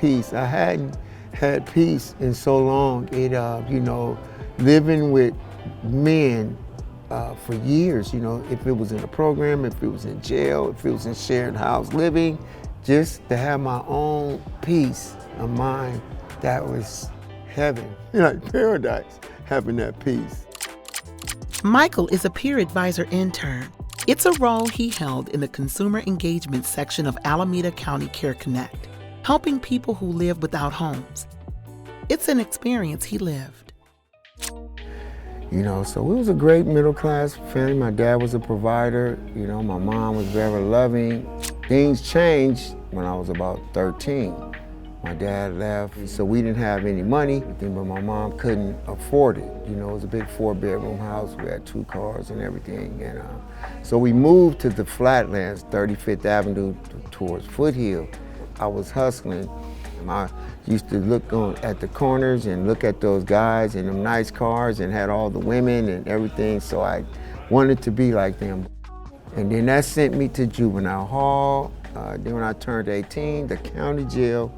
peace. I hadn't had peace in so long. Living with men for years, if it was in a program, if it was in jail, if it was in shared house living, just to have my own peace of mind, that was heaven, like paradise, having that peace. Michael is a peer advisor intern. It's a role he held in the consumer engagement section of Alameda County Care Connect, helping people who live without homes. It's an experience he lived. So it was a great middle-class family. My dad was a provider. My mom was very loving. Things changed when I was about 13. My dad left, so we didn't have any money, but my mom couldn't afford it. It was a big 4-bedroom house. We had 2 cars and everything. And so we moved to the Flatlands, 35th Avenue towards Foothill. I was hustling. I used to look at the corners and look at those guys in them nice cars and had all the women and everything, so I wanted to be like them. And then that sent me to juvenile hall. Then when I turned 18, the county jail.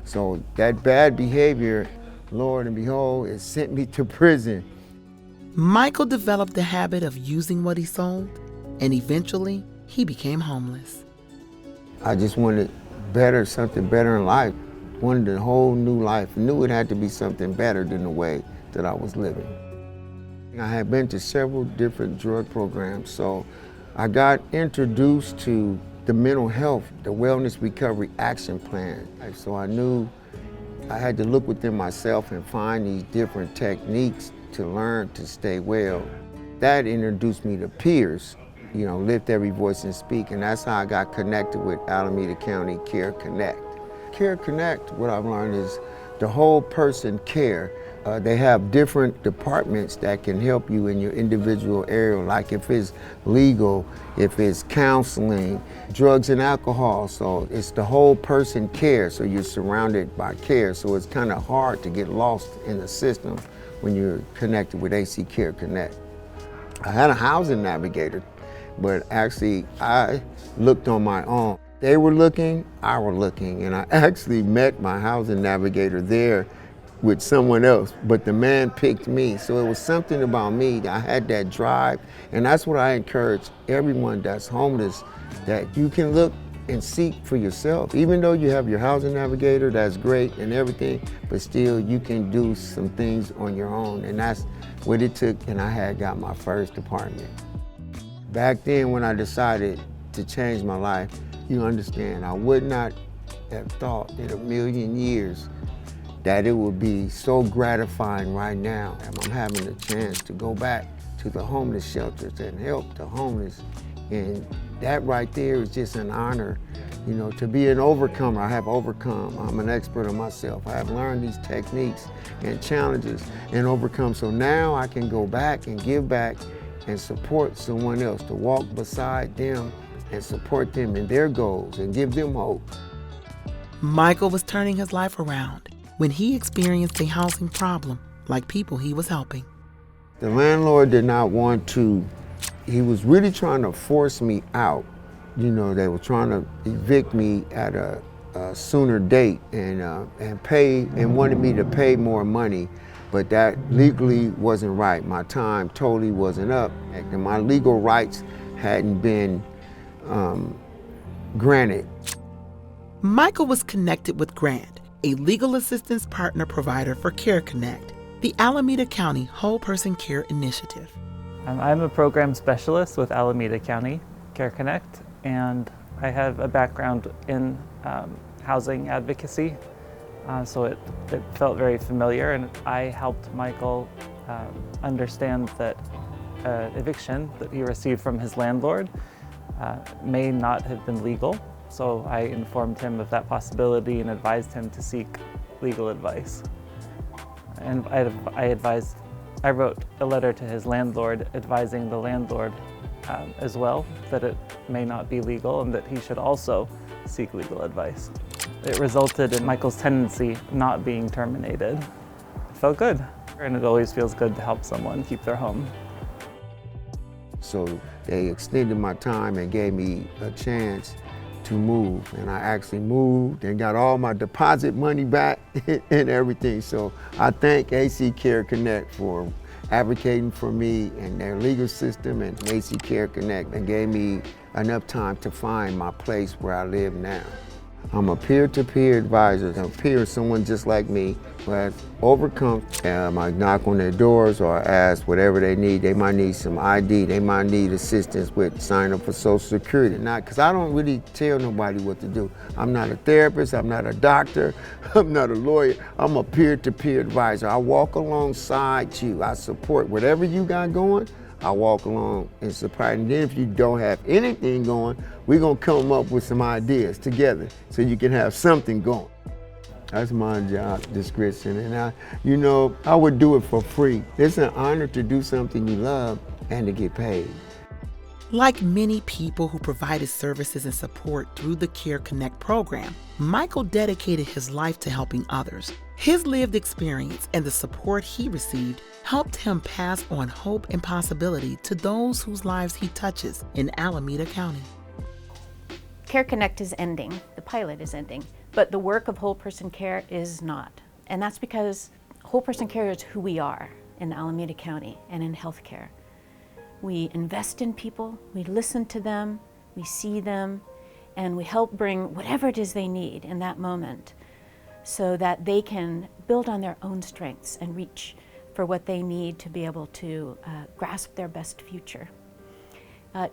So that bad behavior, Lord and behold, it sent me to prison. Michael developed the habit of using what he sold, and eventually he became homeless. I just wanted something better in life. Wanted a whole new life. Knew it had to be something better than the way that I was living. I had been to several different drug programs, so I got introduced to the mental health, the wellness recovery action plan. So I knew I had to look within myself and find these different techniques to learn to stay well. That introduced me to peers, lift every voice and speak, and that's how I got connected with Alameda County Care Connect. Care Connect, what I've learned is the whole person care. They have different departments that can help you in your individual area, like if it's legal, if it's counseling, drugs and alcohol. So it's the whole person care, so you're surrounded by care. So it's kind of hard to get lost in the system when you're connected with AC Care Connect. I had a housing navigator, but actually I looked on my own. They were looking, I were looking, and I actually met my housing navigator there with someone else, but the man picked me. So it was something about me that I had that drive, and that's what I encourage everyone that's homeless, that you can look and seek for yourself. Even though you have your housing navigator, that's great and everything, but still you can do some things on your own, and that's what it took, and I had got my first apartment. Back then when I decided to change my life, you understand, I would not have thought in a million years that it would be so gratifying right now. I'm having a chance to go back to the homeless shelters and help the homeless. And that right there is just an honor, to be an overcomer. I have overcome. I'm an expert on myself. I have learned these techniques and challenges and overcome. So now I can go back and give back and support someone else, to walk beside them and support them in their goals and give them hope. Michael was turning his life around when he experienced a housing problem like people he was helping. The landlord did not want to, he was really trying to force me out. They were trying to evict me at a sooner date and pay, and wanted me to pay more money, but that legally wasn't right. My time totally wasn't up, and my legal rights hadn't been granted. Michael was connected with Grant, a legal assistance partner provider for Care Connect, the Alameda County Whole Person Care Initiative. I'm a program specialist with Alameda County Care Connect, and I have a background in housing advocacy, so it felt very familiar, and I helped Michael understand that eviction that he received from his landlord may not have been legal. So I informed him of that possibility and advised him to seek legal advice. And I wrote a letter to his landlord advising the landlord as well that it may not be legal and that he should also seek legal advice. It resulted in Michael's tenancy not being terminated. It felt good, and it always feels good to help someone keep their home. So they extended my time and gave me a chance to move. And I actually moved and got all my deposit money back and everything. So I thank AC Care Connect for advocating for me and their legal system, and AC Care Connect, and gave me enough time to find my place where I live now. I'm a peer-to-peer advisor. A peer is someone just like me who has overcome. I knock on their doors or ask whatever they need. They might need some ID. They might need assistance with signing up for Social Security. Not because I don't really tell nobody what to do. I'm not a therapist. I'm not a doctor. I'm not a lawyer. I'm a peer-to-peer advisor. I walk alongside you. I support whatever you got going. I walk along and support. And then if you don't have anything going, we're gonna come up with some ideas together so you can have something going. That's my job description, and I would do it for free. It's an honor to do something you love and to get paid. Like many people who provided services and support through the Care Connect program, Michael dedicated his life to helping others. His lived experience and the support he received helped him pass on hope and possibility to those whose lives he touches in Alameda County. Care Connect is ending, the pilot is ending, but the work of whole person care is not. And that's because whole person care is who we are in Alameda County and in healthcare. We invest in people, we listen to them, we see them, and we help bring whatever it is they need in that moment so that they can build on their own strengths and reach for what they need to be able to grasp their best future.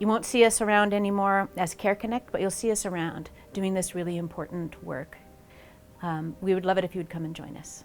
You won't see us around anymore as Care Connect, but you'll see us around doing this really important work. We would love it if you would come and join us.